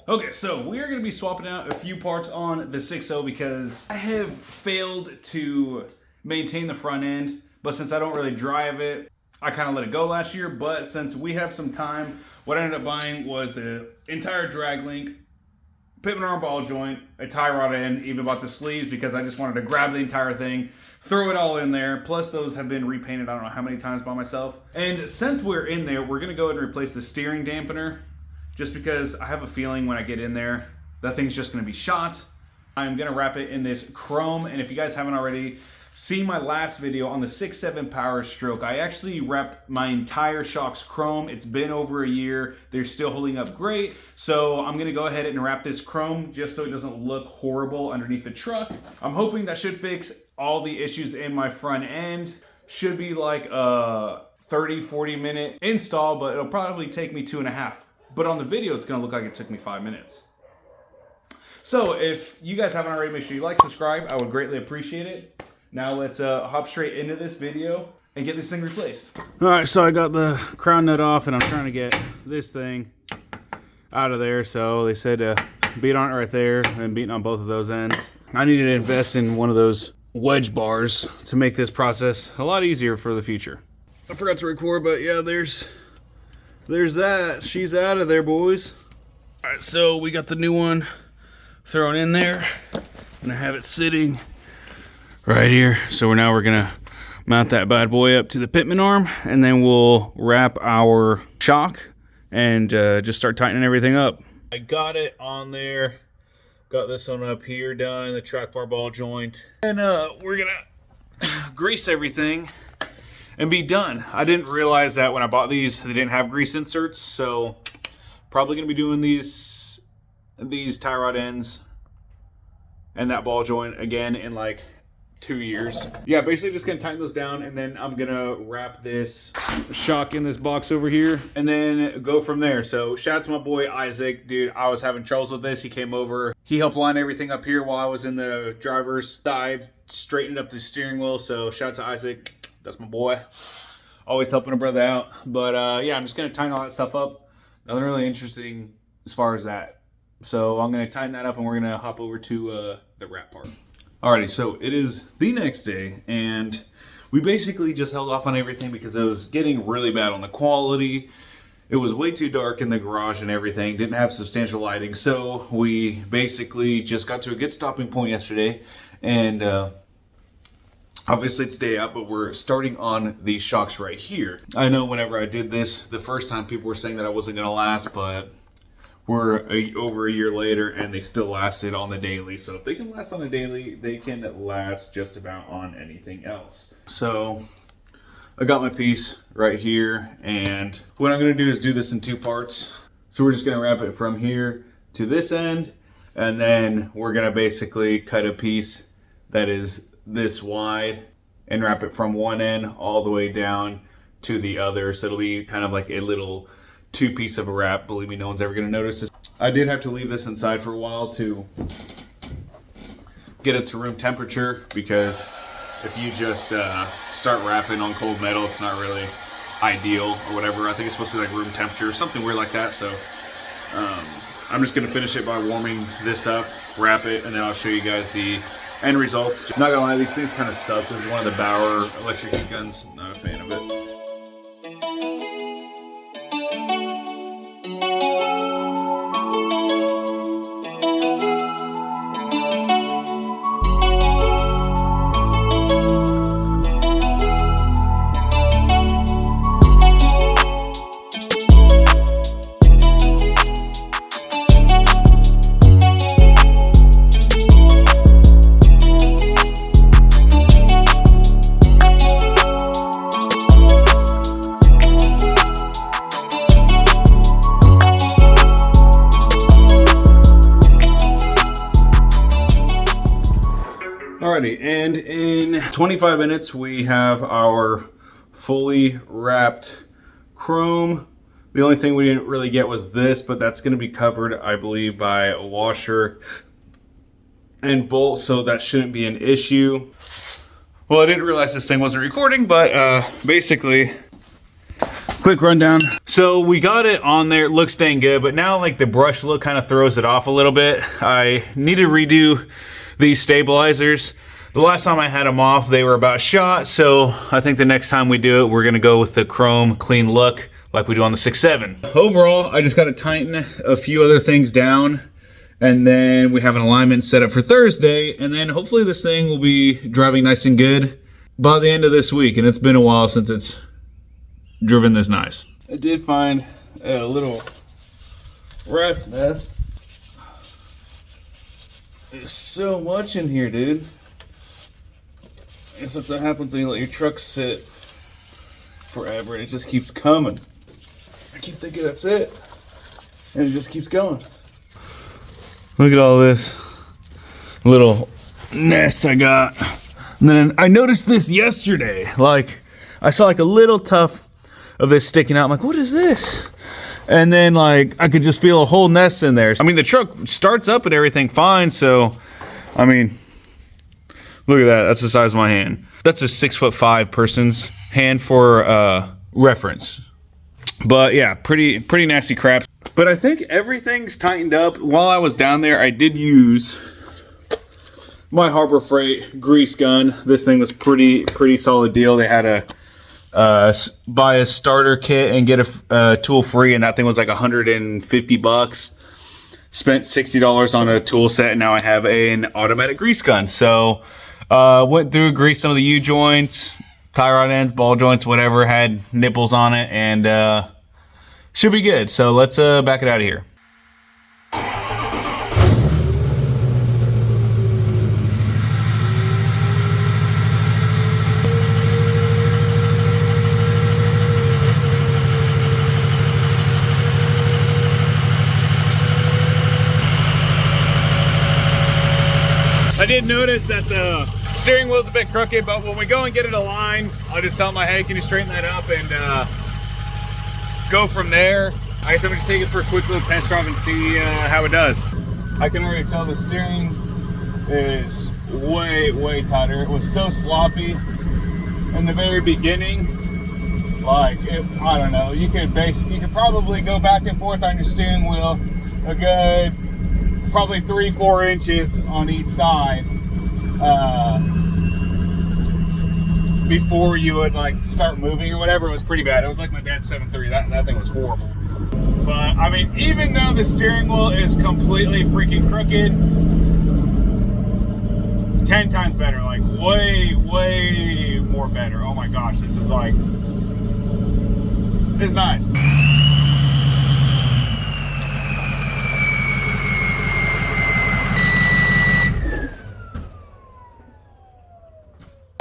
Okay, so we are going to be swapping out a few parts on the 6.0 because I have failed to maintain the front end, but since I don't really drive it, I kind of let it go last year. But since we have some time, what I ended up buying was the entire drag link, Pitman arm ball joint, a tie rod end, even bought the sleeves because I just wanted to grab the entire thing, throw it all in there. Plus those have been repainted I don't know how many times by myself. And since we're in there, we're going to go ahead and replace the steering dampener. Just because I have a feeling when I get in there, that thing's just gonna be shot. I'm gonna wrap it in this chrome, and if you guys haven't already seen my last video on the 6.7 Power Stroke, I actually wrapped my entire shocks chrome. It's been over a year. They're still holding up great. So I'm gonna go ahead and wrap this chrome just so it doesn't look horrible underneath the truck. I'm hoping that should fix all the issues in my front end. Should be like a 30-40 minute install, but it'll probably take me 2.5. But on the video, it's gonna look like it took me 5 minutes. So if you guys haven't already, make sure you like, subscribe. I would greatly appreciate it. Now let's hop straight into this video and get this thing replaced. All right, so I got the crown nut off and I'm trying to get this thing out of there. So they said beat on it right there and beating on both of those ends. I needed to invest in one of those wedge bars to make this process a lot easier for the future. I forgot to record, but yeah, there's that. She's out of there, boys. All right, so we got the new one thrown in there. I'm gonna have it sitting right here. So we're gonna mount that bad boy up to the Pitman arm, and then we'll wrap our shock and just start tightening everything up. I got it on there. Got this one up here done, the track bar ball joint. And we're gonna grease everything and be done. I didn't realize that when I bought these, they didn't have grease inserts, so probably gonna be doing these tie rod ends and that ball joint again in like 2 years. Yeah, basically just gonna tighten those down, and then I'm gonna wrap this shock in this box over here and then go from there. So shout out to my boy Isaac. Dude, I was having troubles with this. He came over, he helped line everything up here while I was in the driver's side, straightened up the steering wheel. So shout out to Isaac. That's my boy. Always helping a brother out. But yeah, I'm just gonna tighten all that stuff up. Nothing really interesting as far as that. So I'm gonna tighten that up and we're gonna hop over to the wrap part. Alrighty, so it is the next day and we basically just held off on everything because it was getting really bad on the quality. It was way too dark in the garage and everything, didn't have substantial lighting. So we basically just got to a good stopping point yesterday, and obviously it's day out, but we're starting on these shocks right here. I know whenever I did this the first time, people were saying that I wasn't gonna last, but we're over a year later and they still lasted on the daily. So if they can last on a daily, they can last just about on anything else. So I got my piece right here, and what I'm gonna do is do this in 2 parts. So we're just gonna wrap it from here to this end, and then we're gonna basically cut a piece that is this wide and wrap it from one end all the way down to the other. So it'll be kind of like a little 2-piece of a wrap. Believe me, no one's ever gonna notice this. I did have to leave this inside for a while to get it to room temperature, because if you just start wrapping on cold metal, it's not really ideal or whatever. I think it's supposed to be like room temperature or something weird like that. So I'm just gonna finish it by warming this up, wrap it, and then I'll show you guys the end results. Not gonna lie, these things kind of suck. This is one of the Bauer electric heat guns. Not a fan of it. Alrighty, and in 25 minutes we have our fully wrapped chrome. The only thing we didn't really get was this, but that's going to be covered, I believe, by a washer and bolt, so that shouldn't be an issue. Well, I didn't realize this thing wasn't recording, but basically quick rundown. So we got it on there, it looks dang good, but now like the brush look kind of throws it off a little bit. I need to redo these stabilizers. The last time I had them off, they were about shot, so I think the next time we do it, we're gonna go with the chrome clean look like we do on the 6.7. Overall, I just gotta tighten a few other things down, and then we have an alignment set up for Thursday, and then hopefully this thing will be driving nice and good by the end of this week, and it's been a while since it's driven this nice. I did find a little rat's nest. There's so much in here, dude. And since that happens when you let your truck sit forever and it just keeps coming. I keep thinking that's it. And it just keeps going. Look at all this little nest I got. And then I noticed this yesterday. Like, I saw like a little tuft of this sticking out. I'm like, what is this? And then like, I could just feel a whole nest in there. I mean, the truck starts up and everything fine. So, I mean, look at that. That's the size of my hand. That's a 6'5" person's hand for reference. But yeah, pretty nasty crap. But I think everything's tightened up. While I was down there, I did use my Harbor Freight grease gun. This thing was pretty solid deal. They had a buy a starter kit and get a tool free, and that thing was like $150. Spent $60 on a tool set, and now I have an automatic grease gun. So went through, greased some of the U-joints, tie rod ends, ball joints, whatever, had nipples on it, and should be good. So let's back it out of here. I did notice that the steering wheel's a bit crooked, but when we go and get it aligned, I'll just tell my, hey, can you straighten that up, and go from there. I guess I'm gonna just take it for a quick little test drive and see how it does. I can already tell the steering is way tighter. It was so sloppy in the very beginning. Like, I don't know, you could probably go back and forth on your steering wheel a good probably 3-4 inches on each side before you would like start moving or whatever. It was pretty bad. It was like my dad's 7.3. That thing was horrible. But I mean, even though the steering wheel is completely freaking crooked, 10 times better. Like way more better. Oh my gosh, this is like, it's nice.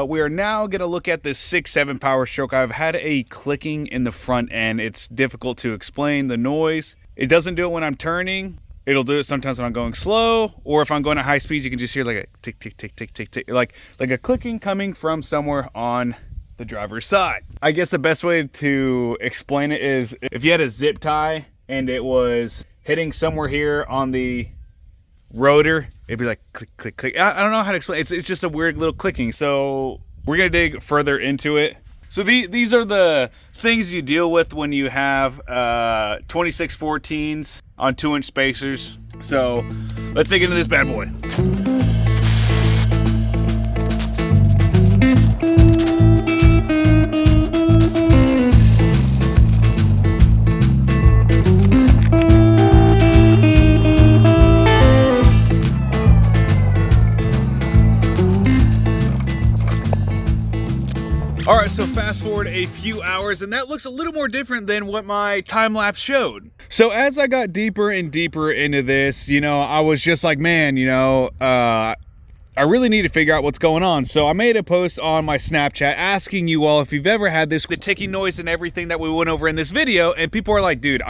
We are now going to look at this 6.7 Power Stroke. I've had a clicking in the front end. It's difficult to explain the noise. It doesn't do it when I'm turning. It'll do it sometimes when I'm going slow, or if I'm going at high speeds, you can just hear like a tick, tick, tick, tick, tick, tick, like a clicking coming from somewhere on the driver's side. I guess the best way to explain it is if you had a zip tie and it was hitting somewhere here on the rotor, it'd be like click, click, click. I don't know how to explain. It's just a weird little clicking. So we're gonna dig further into it. So these are the things you deal with when you have 2614s on 2-inch spacers. So let's dig into this bad boy. All right, so fast forward a few hours, and that looks a little more different than what my time lapse showed. So as I got deeper and deeper into this, you know, I was just like, man, you know, I really need to figure out what's going on. So I made a post on my Snapchat asking you all if you've ever had this, the ticking noise and everything that we went over in this video, and people are like, dude,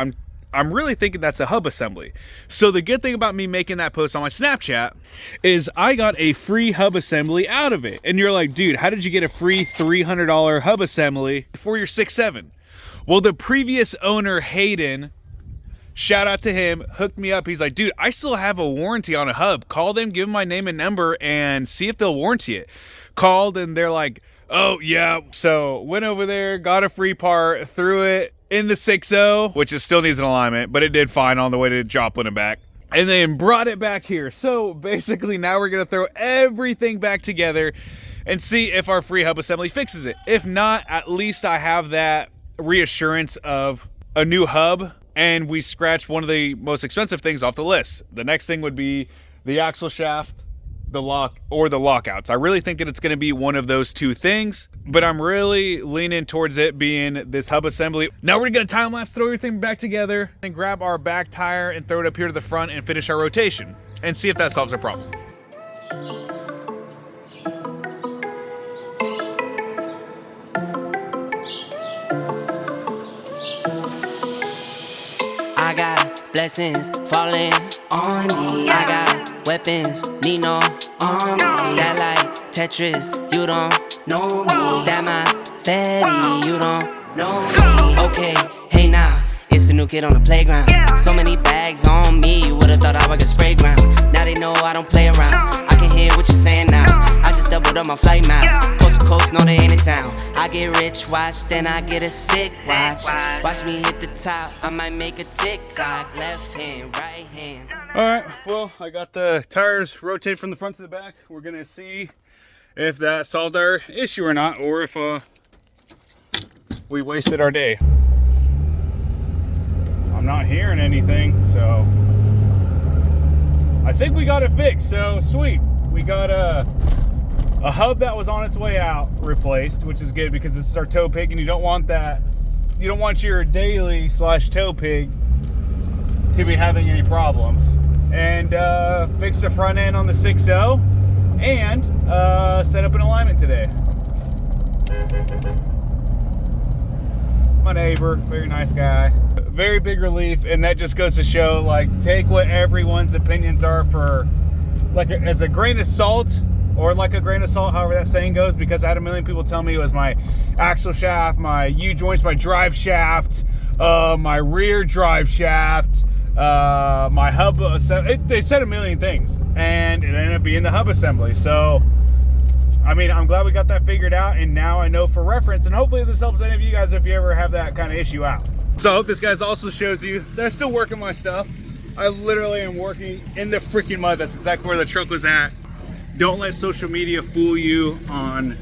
I'm really thinking that's a hub assembly. So the good thing about me making that post on my Snapchat is I got a free hub assembly out of it. And you're like, dude, how did you get a free $300 hub assembly for your 6.7? Well, the previous owner, Hayden, shout out to him, hooked me up. He's like, dude, I still have a warranty on a hub. Call them, give them my name and number, and see if they'll warranty it. Called, and they're like, oh yeah. So went over there, got a free part, threw it in the 6.0, which it still needs an alignment, but it did fine on the way to Joplin and back. And then brought it back here. So basically now we're gonna throw everything back together and see if our free hub assembly fixes it. If not, at least I have that reassurance of a new hub, and we scratched one of the most expensive things off the list. The next thing would be the axle shaft, the lock, or the lockouts. I really think that it's gonna be one of those two things, but I'm really leaning towards it being this hub assembly. Now we're gonna time lapse, throw everything back together, and grab our back tire and throw it up here to the front and finish our rotation and see if that solves our problem. I got blessings falling on me. I got weapons, need no army. Starlight, Tetris, you don't know me. Stab my fatty, you don't know me. Okay, hey now, it's a new kid on the playground. So many bags on me, you would've thought I was a spray ground. Now they know I don't play around. I can hear what you're saying now. I just doubled up my flight miles. Coast to coast, no they ain't in town. I get rich, watch, then I get a sick watch. Watch me hit the top, I might make a TikTok. Left hand, right hand. All right, well, I got the tires rotated from the front to the back. We're gonna see if that solved our issue or not, or if we wasted our day. I'm not hearing anything, so I think we got it fixed. So sweet, we got a hub that was on its way out replaced, which is good because this is our tow pig, and you don't want that. You don't want your daily / tow pig to be having any problems. And fix the front end on the 6.0 and set up an alignment today. My neighbor, very nice guy. Very big relief, and that just goes to show, like, take what everyone's opinions are for, like, as a grain of salt, or like a grain of salt, however that saying goes, because I had a million people tell me it was my axle shaft, my U-joints, my drive shaft, my rear drive shaft, my hub, they said a million things, and it ended up being the hub assembly. So, I mean, I'm glad we got that figured out, and now I know for reference, and hopefully this helps any of you guys if you ever have that kind of issue out. So I hope this guys also shows you that I'm still working my stuff. I literally am working in the freaking mud. That's exactly where the truck was at. Don't let social media fool you on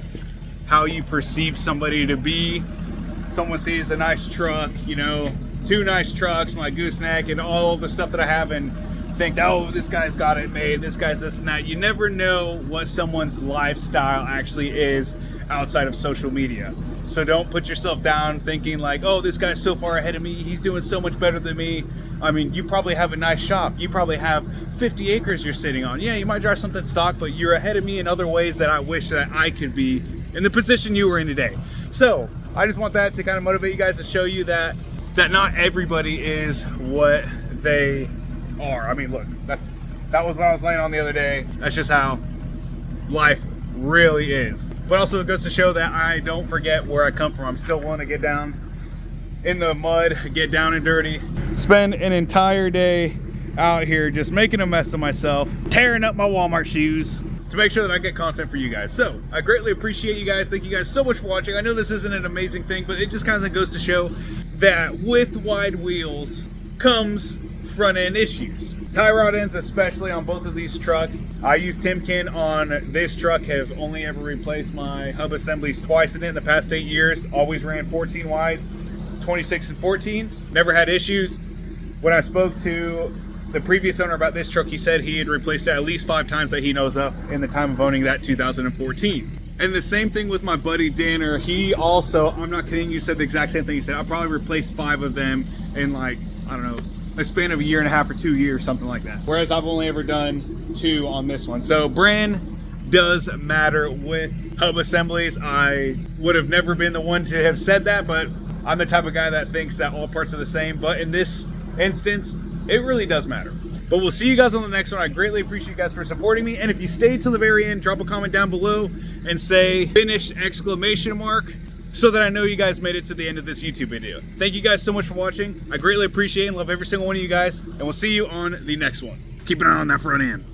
how you perceive somebody to be. Someone sees a nice truck, you know, 2 nice trucks, my gooseneck, and all the stuff that I have, and think, oh, this guy's got it made, this guy's this and that. You never know what someone's lifestyle actually is outside of social media. So don't put yourself down thinking like, oh, this guy's so far ahead of me, he's doing so much better than me. I mean, you probably have a nice shop. You probably have 50 acres you're sitting on. Yeah, you might drive something stock, but you're ahead of me in other ways that I wish that I could be in the position you were in today. So I just want that to kind of motivate you guys, to show you that not everybody is what they are. I mean, look, that was what I was laying on the other day. That's just how life really is. But also it goes to show that I don't forget where I come from. I'm still willing to get down in the mud, get down and dirty, spend an entire day out here just making a mess of myself, tearing up my Walmart shoes to make sure that I get content for you guys. So I greatly appreciate you guys. Thank you guys so much for watching. I know this isn't an amazing thing, but it just kind of goes to show that with wide wheels comes front end issues. Tie rod ends, especially on both of these trucks. I use Timken on this truck, have only ever replaced my hub assemblies twice in it in the past 8 years. Always ran 14 wides, 26 and 14s, never had issues. When I spoke to the previous owner about this truck, he said he had replaced it at least 5 times that he knows of in the time of owning that 2014. And the same thing with my buddy Danner. He also, I'm not kidding you, said the exact same thing. He said, I'll probably replace 5 of them in, like, I don't know, a span of a 1.5 or 2 years, something like that. Whereas I've only ever done 2 on this one. So brand does matter with hub assemblies. I would have never been the one to have said that, but I'm the type of guy that thinks that all parts are the same. But in this instance, it really does matter. But we'll see you guys on the next one. I greatly appreciate you guys for supporting me. And if you stayed till the very end, drop a comment down below and say finish ! So that I know you guys made it to the end of this YouTube video. Thank you guys so much for watching. I greatly appreciate and love every single one of you guys. And we'll see you on the next one. Keep an eye on that front end.